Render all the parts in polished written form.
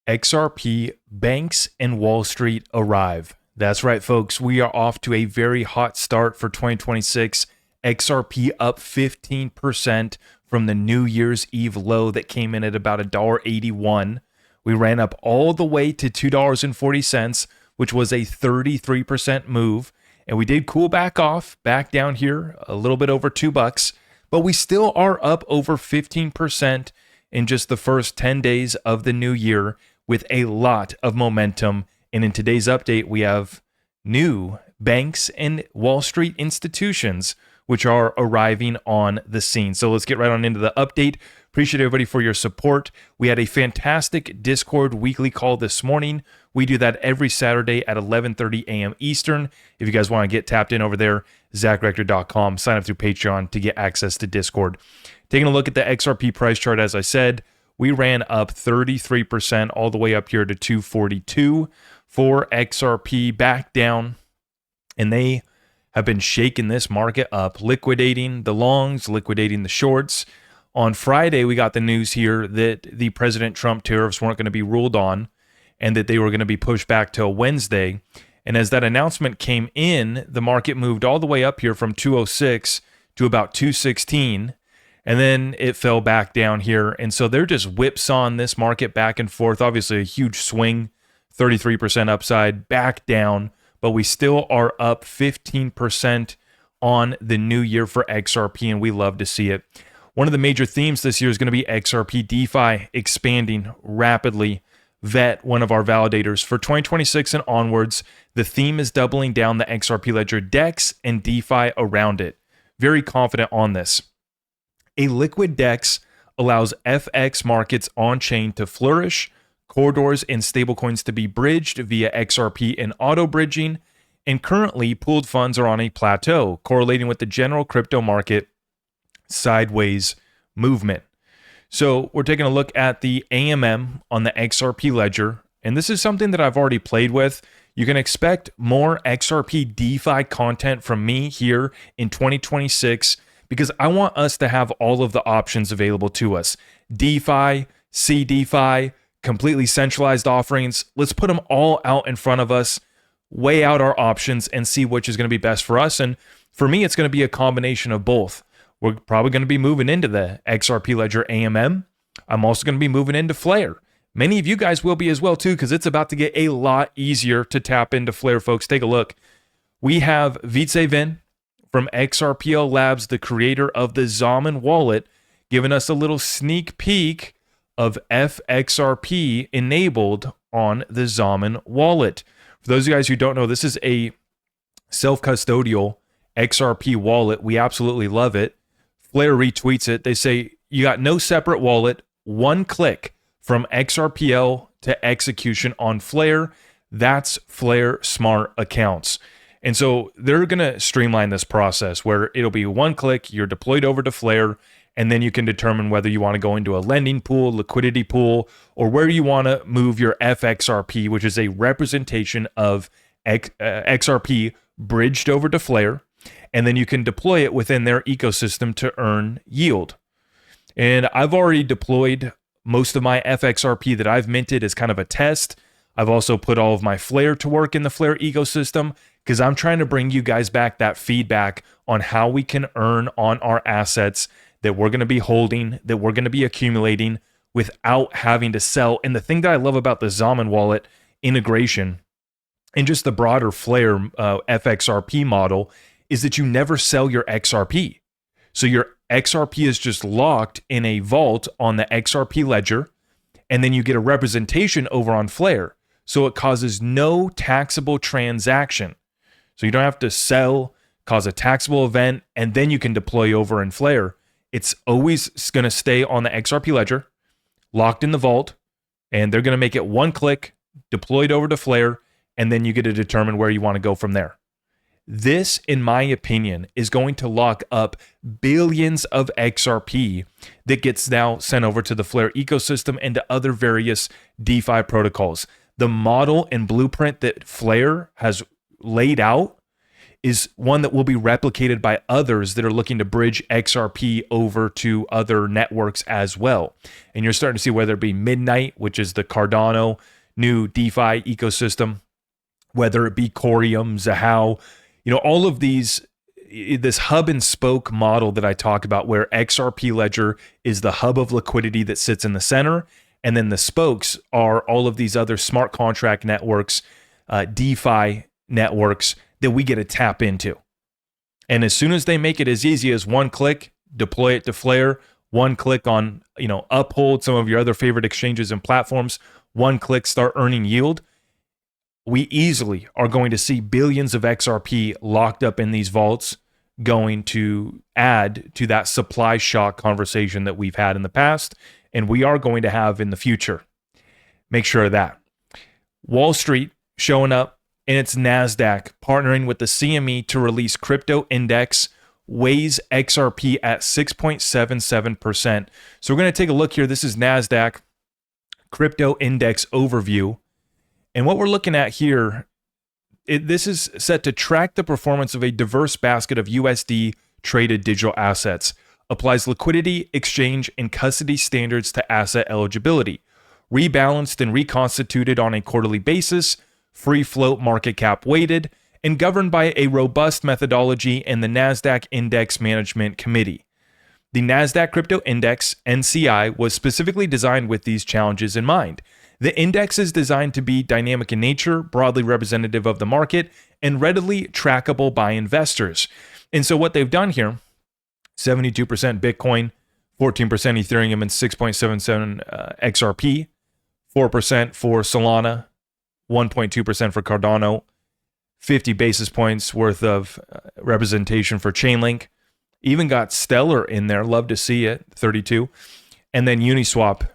XRP banks and Wall Street arrive. That's right, folks. We are off to a very hot start for 2026. XRP up 15% from the New Year's Eve low that came in at about $1.81. We ran up all the way to $2.40, which was a 33% move. And we did cool back off, back down here, a little bit over $2, but we still are up over 15% in just the first 10 days of the new year, with a lot of momentum. And in today's update, we have new banks and Wall Street institutions which are arriving on the scene. So let's get right on into the update. Appreciate everybody for your support. We had a fantastic Discord weekly call this morning. We do that every Saturday at 11:30 a.m. Eastern. If you guys want to get tapped in over there, ZachRector.com. Sign up through Patreon to get access to Discord. Taking a look at the XRP price chart, as I said, we ran up 33% all the way up here to 242 for XRP, back down, and they have been shaking this market up, liquidating the longs, liquidating the shorts. On Friday, we got the news here that the President Trump tariffs weren't going to be ruled on and that they were going to be pushed back till Wednesday. And as that announcement came in, the market moved all the way up here from 206 to about 216. And then it fell back down here. And so they're just whipsawing this market back and forth. Obviously, a huge swing, 33% upside, back down. But we still are up 15% on the new year for XRP, and we love to see it. One of the major themes this year is going to be XRP DeFi expanding rapidly. Vet, one of our validators, for 2026 and onwards, the theme is doubling down the XRP Ledger DEX and DeFi around it. Very confident on this. A liquid DEX allows FX markets on-chain to flourish, corridors and stablecoins to be bridged via XRP and auto-bridging, and currently pooled funds are on a plateau, correlating with the general crypto market sideways movement. So we're taking a look at the AMM on the XRP Ledger, and this is something that I've already played with. You can expect more XRP DeFi content from me here in 2026, because I want us to have all of the options available to us. DeFi, CDeFi, completely centralized offerings. Let's put them all out in front of us, weigh out our options, and see which is going to be best for us. And for me, it's going to be a combination of both. We're probably going to be moving into the XRP Ledger AMM. I'm also going to be moving into Flare. Many of you guys will be as well, too, because it's about to get a lot easier to tap into Flare, folks. Take a look. We have Vitsevin from XRPL Labs, the creator of the Zaman wallet, giving us a little sneak peek of FXRP enabled on the Zaman wallet. For those of you guys who don't know, this is a self-custodial XRP wallet. We absolutely love it. Flare retweets it. They say, you got no separate wallet, one click from XRPL to execution on Flare. That's Flare Smart Accounts. And so they're going to streamline this process where it'll be one click, you're deployed over to Flare, and then you can determine whether you want to go into a lending pool, liquidity pool, or where you want to move your FXRP, which is a representation of XRP bridged over to Flare, and then you can deploy it within their ecosystem to earn yield. And I've already deployed most of my FXRP that I've minted as kind of a test. I've also put all of my Flare to work in the Flare ecosystem because I'm trying to bring you guys back that feedback on how we can earn on our assets that we're going to be holding, that we're going to be accumulating without having to sell. And the thing that I love about the Zaman wallet integration and just the broader Flare FXRP model is that you never sell your XRP. So your XRP is just locked in a vault on the XRP ledger, and then you get a representation over on Flare. So it causes no taxable transaction. So you don't have to sell, cause a taxable event, and then you can deploy over in Flare. It's always going to stay on the XRP ledger, locked in the vault, and they're going to make it one click, deployed over to Flare, and then you get to determine where you want to go from there. This, in my opinion, is going to lock up billions of XRP that gets now sent over to the Flare ecosystem and to other various DeFi protocols. The model and blueprint that Flare has laid out is one that will be replicated by others that are looking to bridge XRP over to other networks as well. And you're starting to see whether it be Midnight, which is the Cardano new DeFi ecosystem, whether it be Corium, Zahao, all of these, this hub and spoke model that I talk about, where XRP Ledger is the hub of liquidity that sits in the center, and then the spokes are all of these other smart contract networks, DeFi networks that we get to tap into. And as soon as they make it as easy as one click, deploy it to Flare, one click on, Uphold, some of your other favorite exchanges and platforms, one click, start earning yield, we easily are going to see billions of XRP locked up in these vaults, going to add to that supply shock conversation that we've had in the past, and we are going to have in the future. Make sure of that. Wall Street showing up in its NASDAQ, partnering with the CME to release crypto index, weighs XRP at 6.77%. So we're going to take a look here. This is NASDAQ crypto index overview. And what we're looking at here, this is set to track the performance of a diverse basket of USD traded digital assets, applies liquidity, exchange, and custody standards to asset eligibility, rebalanced and reconstituted on a quarterly basis, free float market cap weighted, and governed by a robust methodology and the NASDAQ Index Management Committee. The NASDAQ Crypto Index, NCI, was specifically designed with these challenges in mind. The index is designed to be dynamic in nature, broadly representative of the market, and readily trackable by investors. And so what they've done here, 72% Bitcoin, 14% Ethereum, and 6.77 XRP, 4% for Solana, 1.2% for Cardano, 50 basis points worth of representation for Chainlink. Even got Stellar in there, love to see it, 32. And then Uniswap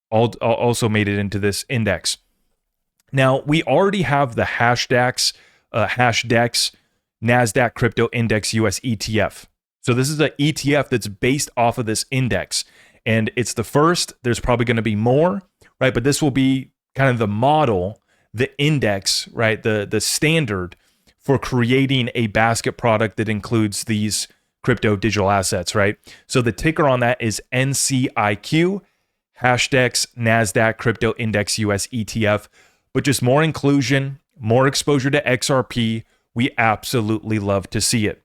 also made it into this index. Now, we already have the Hashdex NASDAQ Crypto Index US ETF. So this is an ETF that's based off of this index. And it's the first. There's probably going to be more, right? But this will be kind of the model, the index, right? The standard for creating a basket product that includes these crypto digital assets, right? So the ticker on that is NCIQ, Hashdex NASDAQ Crypto Index US ETF. But just more inclusion, more exposure to XRP. We absolutely love to see it.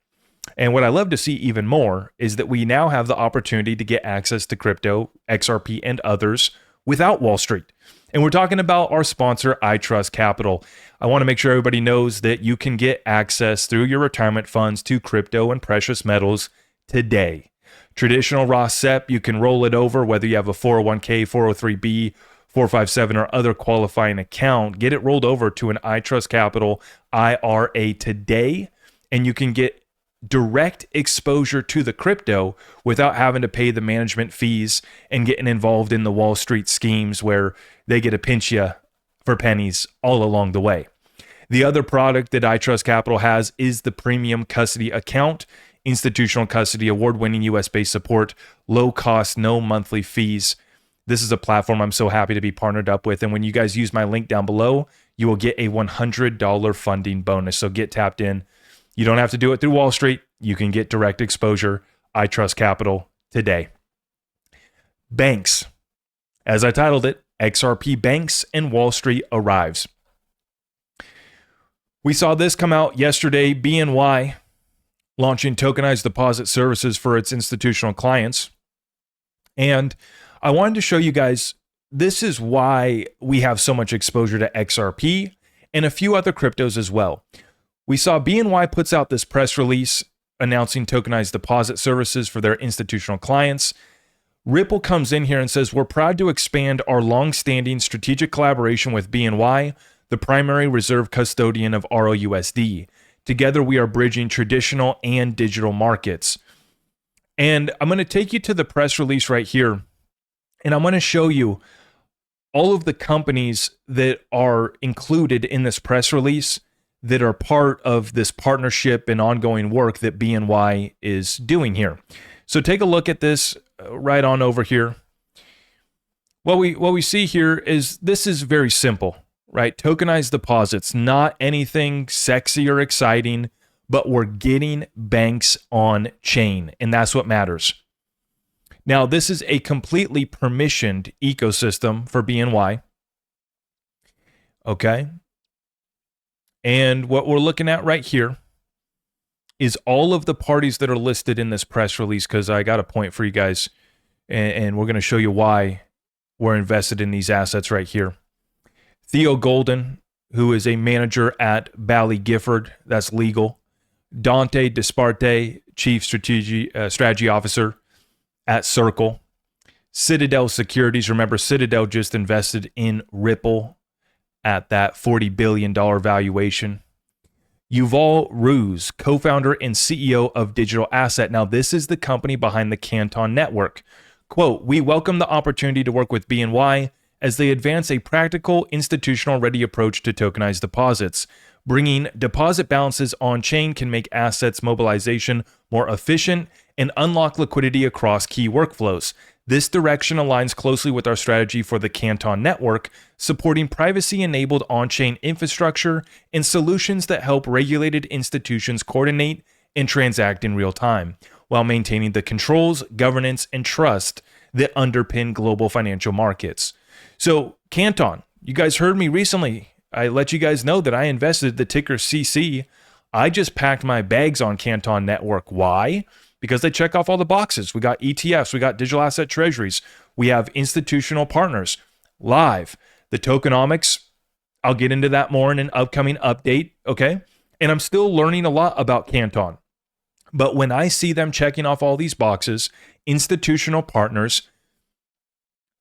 And what I love to see even more is that we now have the opportunity to get access to crypto, XRP, and others without Wall Street. And we're talking about our sponsor, iTrust Capital. I want to make sure everybody knows that you can get access through your retirement funds to crypto and precious metals today. Traditional Roth SEP, you can roll it over, whether you have a 401k, 403b, 457, or other qualifying account. Get it rolled over to an iTrust Capital IRA today, and you can get direct exposure to the crypto without having to pay the management fees and getting involved in the Wall Street schemes where they get to pinch you for pennies all along the way. The other product that iTrust Capital has is the Premium Custody Account, institutional custody, award-winning US-based support, low cost, no monthly fees. This is a platform I'm so happy to be partnered up with. And when you guys use my link down below, you will get a $100 funding bonus. So get tapped in. You don't have to do it through Wall Street. You can get direct exposure. iTrust Capital today. Banks. As I titled it, XRP Banks and Wall Street arrives. We saw this come out yesterday. BNY launching tokenized deposit services for its institutional clients. And I wanted to show you guys, this is why we have so much exposure to XRP and a few other cryptos as well. We saw BNY puts out this press release announcing tokenized deposit services for their institutional clients. Ripple comes in here and says, we're proud to expand our long-standing strategic collaboration with BNY, the primary reserve custodian of ROUSD. Together, we are bridging traditional and digital markets. And I'm going to take you to the press release right here, and I'm going to show you all of the companies that are included in this press release that are part of this partnership and ongoing work that BNY is doing here. So take a look at this right on over here. What we see here is this is very simple, right? Tokenized deposits, not anything sexy or exciting, but we're getting banks on chain, and that's what matters. Now, this is a completely permissioned ecosystem for BNY. Okay. And what we're looking at right here is all of the parties that are listed in this press release, because I got a point for you guys, and we're going to show you why we're invested in these assets right here. Theo Golden, who is a manager at Bally Gifford, that's legal. Dante Disparte, chief strategy officer at Circle. Citadel Securities, remember Citadel just invested in Ripple at that $40 billion valuation. Yuval Ruse, co-founder and CEO of Digital Asset. Now, this is the company behind the Canton Network. Quote, "We welcome the opportunity to work with BNY as they advance a practical, institutional-ready approach to tokenized deposits. Bringing deposit balances on-chain can make assets mobilization more efficient and unlock liquidity across key workflows. This direction aligns closely with our strategy for the Canton Network, supporting privacy-enabled on-chain infrastructure and solutions that help regulated institutions coordinate and transact in real time, while maintaining the controls, governance, and trust that underpin global financial markets." So, Canton, you guys heard me recently. I let you guys know that I invested the ticker CC. I just packed my bags on Canton Network. Why? Because they check off all the boxes. We got ETFs, we got digital asset treasuries, we have institutional partners, live. The tokenomics, I'll get into that more in an upcoming update, okay? And I'm still learning a lot about Canton. But when I see them checking off all these boxes, institutional partners,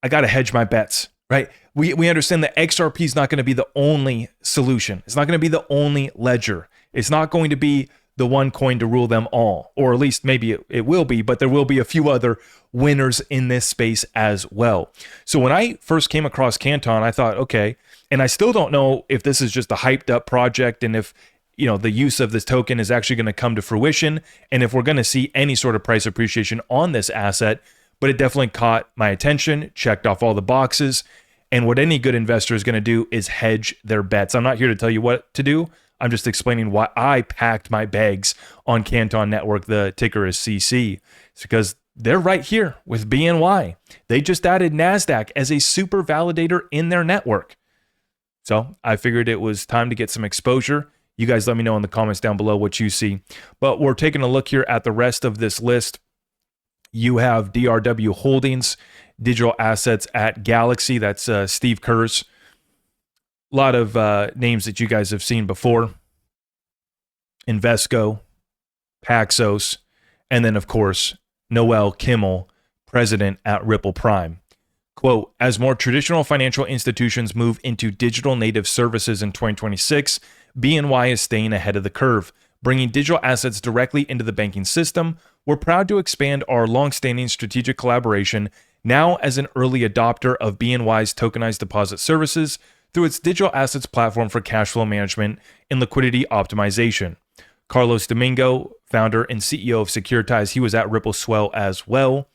I got to hedge my bets, right? We understand that XRP is not going to be the only solution. It's not going to be the only ledger. It's not going to be the one coin to rule them all, or at least maybe it will be, but there will be a few other winners in this space as well. So when I first came across Canton, I thought, okay, and I still don't know if this is just a hyped up project and if, you know, the use of this token is actually going to come to fruition and if we're going to see any sort of price appreciation on this asset, but it definitely caught my attention, checked off all the boxes. And what any good investor is going to do is hedge their bets. I'm not here to tell you what to do. I'm just explaining why I packed my bags on Canton Network. The ticker is CC. It's because they're right here with BNY. They just added NASDAQ as a super validator in their network. So I figured it was time to get some exposure. You guys let me know in the comments down below what you see. But we're taking a look here at the rest of this list. You have DRW Holdings, digital assets at Galaxy. That's Steve Kerr's. A lot of names that you guys have seen before. Invesco, Paxos, and then, of course, Noel Kimmel, president at Ripple Prime. Quote, "As more traditional financial institutions move into digital native services in 2026, BNY is staying ahead of the curve, bringing digital assets directly into the banking system. We're proud to expand our longstanding strategic collaboration now as an early adopter of BNY's tokenized deposit services through its digital assets platform for cash flow management and liquidity optimization." Carlos Domingo, founder and CEO of Securitize, he was at Ripple Swell as well.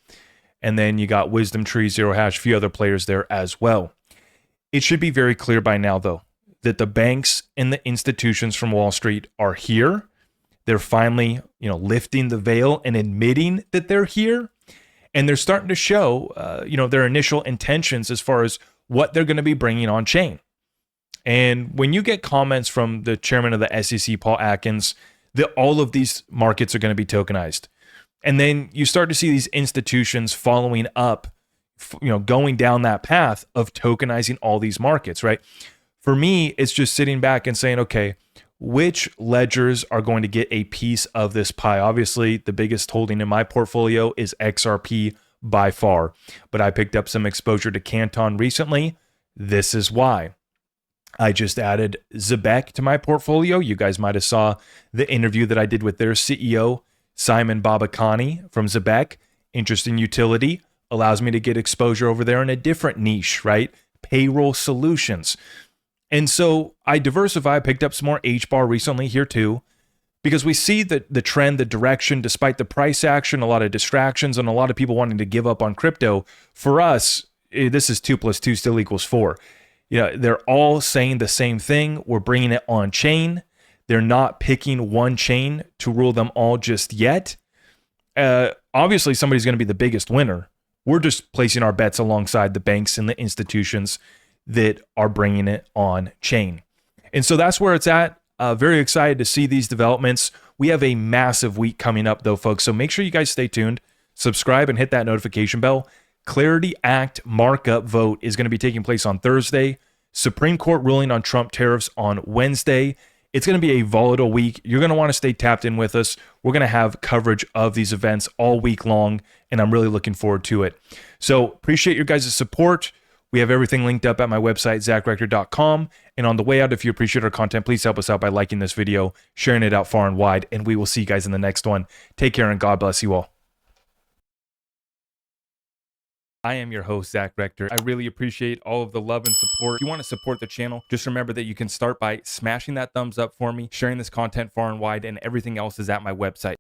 And then you got Wisdom Tree, Zero Hash, a few other players there as well. It should be very clear by now, though, that the banks and the institutions from Wall Street are here. They're finally, lifting the veil and admitting that they're here. And they're starting to show, their initial intentions as far as what they're going to be bringing on chain. And when you get comments from the chairman of the SEC, Paul Atkins, that all of these markets are going to be tokenized, and then you start to see these institutions following up, going down that path of tokenizing all these markets, right? For me, it's just sitting back and saying, okay, which ledgers are going to get a piece of this pie? Obviously, the biggest holding in my portfolio is XRP by far, but I picked up some exposure to Canton recently. This is why. I just added Zebek to my portfolio. You guys might have saw the interview that I did with their CEO, Simon Babakani from Zebek. Interesting utility. Allows me to get exposure over there in a different niche, right? Payroll solutions. And so I diversify, picked up some more HBAR recently here too, because we see the trend, the direction, despite the price action, a lot of distractions, and a lot of people wanting to give up on crypto. For us, this is 2 + 2 still equals 4. They're all saying the same thing. We're bringing it on chain. They're not picking one chain to rule them all just yet. Obviously, somebody's going to be the biggest winner. We're just placing our bets alongside the banks and the institutions that are bringing it on chain. And so that's where it's at. Very excited to see these developments. We have a massive week coming up, though, folks. So make sure you guys stay tuned, subscribe, and hit that notification bell. Clarity Act markup vote is going to be taking place on Thursday. Supreme Court ruling on Trump tariffs on Wednesday. It's going to be a volatile week. You're going to want to stay tapped in with us. We're going to have coverage of these events all week long, and I'm really looking forward to it. So appreciate your guys' support. We have everything linked up at my website, zachrector.com. And on the way out, if you appreciate our content, please help us out by liking this video, sharing it out far and wide, and we will see you guys in the next one. Take care, and God bless you all. I am your host, Zach Rector. I really appreciate all of the love and support. If you want to support the channel, just remember that you can start by smashing that thumbs up for me, sharing this content far and wide, and everything else is at my website.